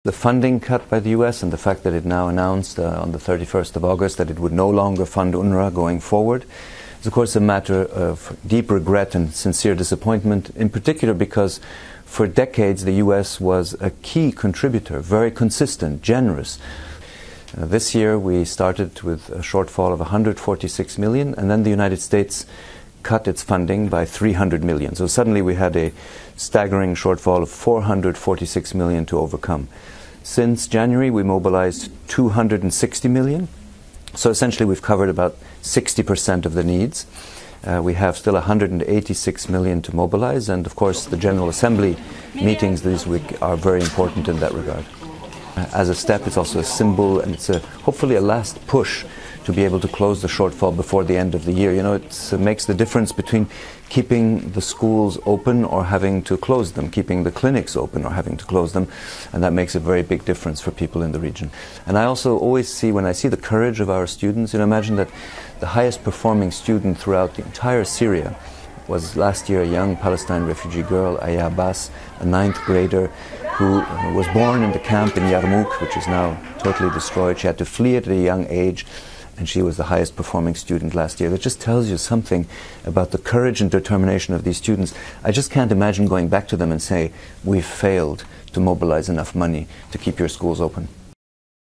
The funding cut by the US and the fact that it now announced on the 31st of August that it would no longer fund UNRWA going forward is of course a matter of deep regret and sincere disappointment, in particular because for decades the US was a key contributor, very consistent, generous. This year we started with a shortfall of 146 million, and then the United States cut its funding by 300 million. So suddenly we had a staggering shortfall of 446 million to overcome. Since January we mobilized 260 million. So essentially we've covered about 60% of the needs. We have still 186 million to mobilize, and of course the General Assembly meetings this week are very important in that regard. As a step, it's also a symbol, and it's hopefully a last push to be able to close the shortfall before the end of the year. You know, it makes the difference between keeping the schools open or having to close them, keeping the clinics open or having to close them, and that makes a very big difference for people in the region. And I also always see, when I see the courage of our students, you know, imagine that the highest performing student throughout the entire Syria was last year a young Palestinian refugee girl, Aya Abbas, a 9th grader who was born in the camp in Yarmouk, which is now totally destroyed. She had to flee at a young age, and she was the highest performing student last year. That just tells you something about the courage and determination of these students. I just can't imagine going back to them and say, we've failed to mobilize enough money to keep your schools open.